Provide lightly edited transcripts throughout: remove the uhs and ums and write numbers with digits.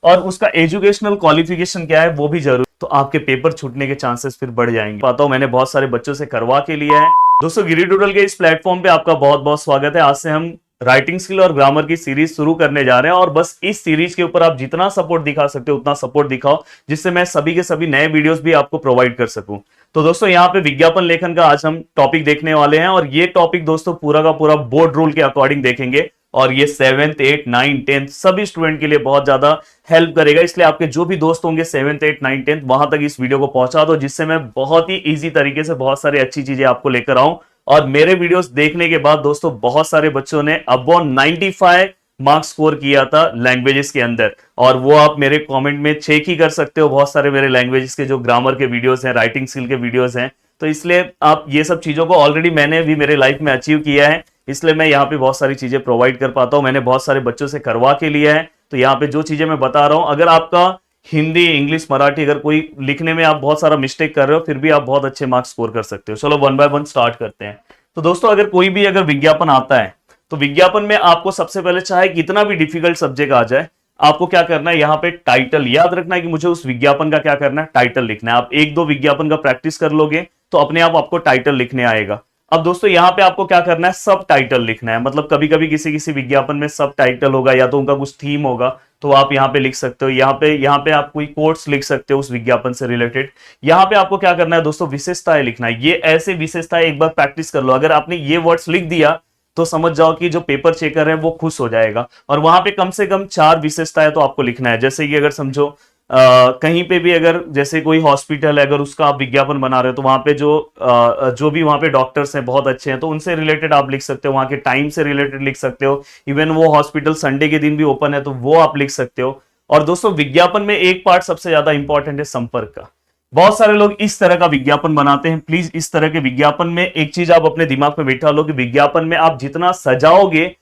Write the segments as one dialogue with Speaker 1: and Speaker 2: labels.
Speaker 1: और उसका educational qualification क्या है वो भी जरूरी, तो आपके पेपर छूटने के चांसेस फिर बढ़ जाएंगे। पाता हूं मैंने बहुत सारे बच्चों से करवा के लिया है। दोस्तों गिरी डूडल के इस प्लेटफॉर्म पे आपका बहुत बहुत स्वागत है। आज से हम राइटिंग स्किल और ग्रामर की सीरीज शुरू करने जा रहे हैं और बस इस सीरीज के ऊपर आप जितना सपोर्ट दिखा सकते हो उतना सपोर्ट दिखाओ, जिससे मैं सभी के सभी नए वीडियोस भी आपको प्रोवाइड कर सकूं। तो दोस्तों यहाँ पे विज्ञापन लेखन का आज हम टॉपिक देखने वाले हैं और ये टॉपिक दोस्तों पूरा का पूरा बोर्ड रूल के अकॉर्डिंग देखेंगे और ये 7th 8th 9th 10th सभी स्टूडेंट के लिए बहुत ज्यादा हेल्प करेगा। इसलिए आपके जो भी दोस्त होंगे 7th 8th 9th 10th वहां तक इस वीडियो को पहुंचा दो, जिससे मैं बहुत ही इजी तरीके से बहुत सारी अच्छी चीजें आपको लेकर आऊं। और मेरे वीडियोस देखने के बाद दोस्तों बहुत सारे बच्चों ने अबव 95 मार्क्स स्कोर किया था लैंग्वेजेस के अंदर, और वो आप मेरे कमेंट में चेक ही कर सकते हो। बहुत सारे मेरे लैंग्वेजेस के जो ग्रामर के वीडियोस हैं, राइटिंग स्किल के वीडियोस हैं, तो इसलिए आप ये सब चीजों को ऑलरेडी मैंने भी मेरे लाइफ में अचीव किया है, इसलिए मैं यहाँ पे बहुत सारी चीजें प्रोवाइड कर पाता हूँ। मैंने बहुत सारे बच्चों से करवा के लिया है, तो यहाँ पे जो चीजें मैं बता रहा हूँ, अगर आपका हिंदी इंग्लिश मराठी अगर कोई लिखने में आप बहुत सारा मिस्टेक कर रहे हो फिर भी आप बहुत अच्छे मार्क्स स्कोर कर सकते हो। चलो वन बाय वन स्टार्ट करते हैं। तो दोस्तों अगर कोई भी अगर विज्ञापन आता है तो विज्ञापन में आपको सबसे पहले चाहे कितना भी डिफिकल्ट सब्जेक्ट आ जाए, आपको क्या करना है, यहाँ पे टाइटल याद रखना है कि मुझे उस विज्ञापन का क्या करना है, टाइटल लिखना है। आप एक दो विज्ञापन का प्रैक्टिस कर लोगे तो अपने आप आपको टाइटल लिखने आएगा। अब दोस्तों यहाँ पे आपको क्या करना है, सब टाइटल लिखना है। मतलब कभी कभी किसी किसी विज्ञापन में सब टाइटल होगा या तो उनका कुछ थीम होगा, तो आप यहाँ पे लिख सकते हो। यहाँ पे आप कोई कोट्स लिख सकते हो उस विज्ञापन से रिलेटेड। यहाँ पे आपको क्या करना है दोस्तों, विशेषताएं लिखना है। ये ऐसे विशेषताएं एक बार प्रैक्टिस कर लो, अगर आपने ये वर्ड्स लिख दिया तो समझ जाओ कि जो पेपर चेकर है वो खुश हो जाएगा। और वहां पे कम से कम 4 विशेषताएं तो आपको लिखना है। जैसे कि अगर समझो कहीं पे भी अगर जैसे कोई हॉस्पिटल है, अगर उसका आप विज्ञापन बना रहे हो तो वहां पे जो भी वहां पे डॉक्टर्स हैं बहुत अच्छे हैं, तो उनसे रिलेटेड आप लिख सकते हो, वहां के टाइम से रिलेटेड लिख सकते हो। इवन वो हॉस्पिटल संडे के दिन भी ओपन है तो वो आप लिख सकते हो। और दोस्तों विज्ञापन में एक पार्ट सबसे ज्यादा इंपॉर्टेंट है, संपर्क का। बहुत सारे लोग इस तरह का विज्ञापन बनाते हैं। प्लीज इस तरह के विज्ञापन में एक चीज आप अपने दिमाग में बैठा लो कि विज्ञापन में आप जितना सजाओगे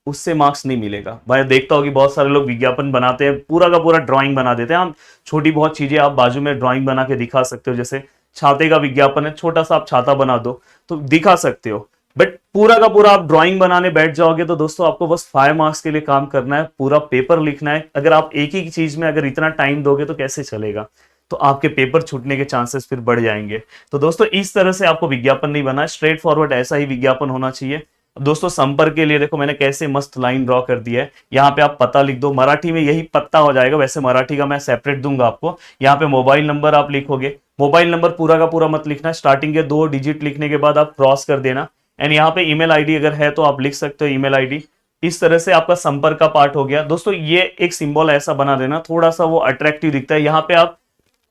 Speaker 1: उससे मार्क्स नहीं मिलेगा। भाई देखता हो कि बहुत सारे लोग विज्ञापन बनाते हैं, पूरा का पूरा ड्राइंग बना देते हैं। हम छोटी बहुत चीजें आप बाजू में ड्राइंग बना के दिखा सकते हो। जैसे छाते का विज्ञापन है, छोटा सा आप छाता बना दो तो दिखा सकते हो। बट पूरा का पूरा आप ड्राइंग बनाने बैठ जाओगे तो दोस्तों आपको बस 5 मार्क्स के लिए काम करना है, पूरा पेपर लिखना है। अगर आप एक ही चीज में अगर इतना टाइम दोगे तो कैसे चलेगा, तो आपके पेपर छूटने के चांसेस फिर बढ़ जाएंगे। तो दोस्तों इस तरह से आपको विज्ञापन नहीं बना, स्ट्रेट फॉरवर्ड ऐसा ही विज्ञापन होना चाहिए। अब दोस्तों संपर्क के लिए देखो मैंने कैसे मस्त लाइन ड्रॉ कर दिया है। यहाँ पे आप पता लिख दो, मराठी में यही पत्ता हो जाएगा, वैसे मराठी का मैं सेपरेट दूंगा आपको। यहाँ पे मोबाइल नंबर आप लिखोगे, मोबाइल नंबर पूरा का पूरा मत लिखना, स्टार्टिंग के 2 डिजिट लिखने के बाद आप क्रॉस कर देना। एंड यहाँ पे ईमेल आईडी अगर है तो आप लिख सकते हो ईमेल आईडी। इस तरह से आपका संपर्क का पार्ट हो गया। दोस्तों ये एक सिंबल ऐसा बना देना थोड़ा सा वो अट्रैक्टिव दिखता है। यहाँ पे आप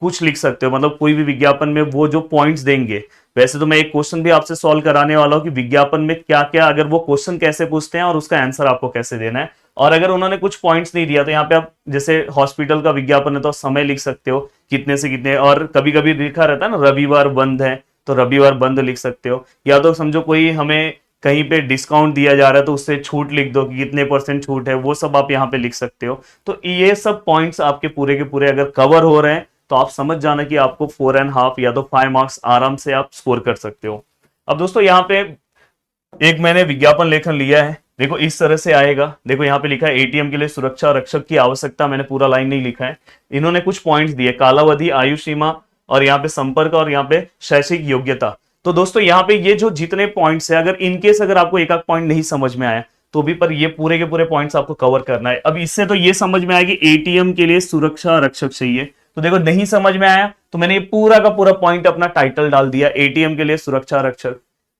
Speaker 1: कुछ लिख सकते हो, मतलब कोई भी विज्ञापन में वो जो पॉइंट्स देंगे। वैसे तो मैं एक क्वेश्चन भी आपसे सॉल्व कराने वाला हूं कि विज्ञापन में क्या क्या, अगर वो क्वेश्चन कैसे पूछते हैं और उसका आंसर आपको कैसे देना है। और अगर उन्होंने कुछ पॉइंट्स नहीं दिया तो यहाँ पे आप जैसे हॉस्पिटल का विज्ञापन है तो समय लिख सकते हो कितने से कितने, और कभी कभी लिखा रहता है ना रविवार बंद है तो रविवार बंद लिख सकते हो। या तो समझो कोई हमें कहीं पे डिस्काउंट दिया जा रहा है तो उससे छूट लिख दो कि कितने % छूट है, वो सब आप यहाँ पे लिख सकते हो। तो ये सब पॉइंट्स आपके पूरे के पूरे अगर कवर हो रहे हैं तो आप समझ जाना कि आपको 4.5 या तो 5 मार्क्स आराम से आप स्कोर कर सकते हो। अब दोस्तों यहाँ पे एक मैंने विज्ञापन लेखन लिया है, देखो इस तरह से आएगा। देखो यहाँ पे लिखा है एटीएम के लिए सुरक्षा रक्षक की आवश्यकता, मैंने पूरा लाइन नहीं लिखा है। इन्होंने कुछ पॉइंट्स दिए, कालावधि, आयु सीमा, और यहाँ पे संपर्क, और यहाँ पे शैक्षिक योग्यता। तो दोस्तों यहाँ पे ये जो जितने पॉइंट्स है, अगर इनकेस अगर आपको एक आध पॉइंट नहीं समझ में आया तो भी पर ये पूरे के पूरे पॉइंट्स आपको कवर करना है। अब इससे तो ये समझ में आया कि एटीएम के लिए सुरक्षा रक्षक चाहिए। तो देखो नहीं समझ में आया तो मैंने ये पूरा का पूरा पॉइंट अपना टाइटल डाल दिया, एटीएम के लिए सुरक्षा रक्षक।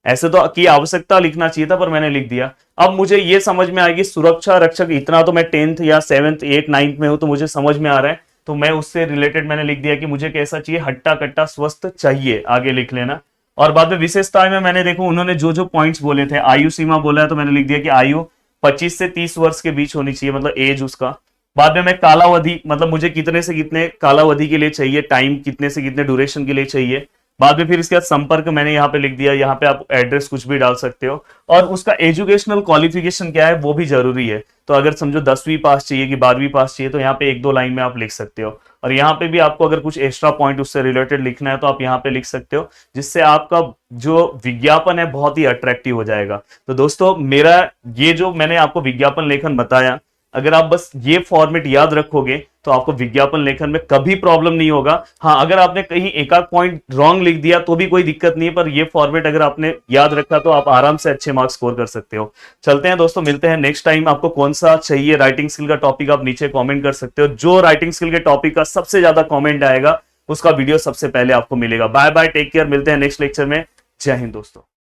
Speaker 1: ऐसे तो की आवश्यकता लिखना चाहिए था पर मैंने लिख दिया। अब मुझे ये समझ में आएगी सुरक्षा रक्षक, इतना तो मैं 10th या 7th 8th 9th में हूं तो मुझे समझ में आ रहा है, तो मैं उससे रिलेटेड मैंने लिख दिया कि मुझे कैसा चाहिए, हट्टा कट्टा स्वस्थ चाहिए, आगे लिख लेना। और बाद में विशेषताएं में मैंने देखो उन्होंने जो जो पॉइंट्स बोले थे, आयु सीमा बोला है तो मैंने लिख दिया कि आयु 25 से 30 वर्ष के बीच होनी चाहिए, मतलब एज उसका। बाद में मैं कालावधि, मतलब मुझे कितने से कितने कालावधि के लिए चाहिए, टाइम कितने से कितने ड्यूरेशन के लिए चाहिए। बाद में फिर इसके बाद संपर्क मैंने यहाँ पे लिख दिया, यहाँ पे आप एड्रेस कुछ भी डाल सकते हो। और उसका एजुकेशनल क्वालिफिकेशन क्या है वो भी जरूरी है। तो अगर समझो 10वीं पास चाहिए कि 12वीं पास चाहिए तो यहाँ पे 1-2 लाइन में आप लिख सकते हो। और यहाँ पे भी आपको अगर कुछ एक्स्ट्रा पॉइंट उससे रिलेटेड लिखना है तो आप यहाँ पे लिख सकते हो, जिससे आपका जो विज्ञापन है बहुत ही अट्रैक्टिव हो जाएगा। तो दोस्तों मेरा ये जो मैंने आपको विज्ञापन लेखन बताया, अगर आप बस ये फॉर्मेट याद रखोगे तो आपको विज्ञापन लेखन में कभी प्रॉब्लम नहीं होगा। हाँ, अगर आपने कहीं एक आध पॉइंट रॉन्ग लिख दिया तो भी कोई दिक्कत नहीं है, पर ये फॉर्मेट अगर आपने याद रखा तो आप आराम से अच्छे मार्क्स स्कोर कर सकते हो। चलते हैं दोस्तों, मिलते हैं नेक्स्ट टाइम। आपको कौन सा चाहिए राइटिंग स्किल का टॉपिक आप नीचे कॉमेंट कर सकते हो। जो राइटिंग स्किल के टॉपिक का सबसे ज्यादा कॉमेंट आएगा उसका वीडियो सबसे पहले आपको मिलेगा। बाय बाय, टेक केयर, मिलते हैं नेक्स्ट लेक्चर में। जय हिंद दोस्तों।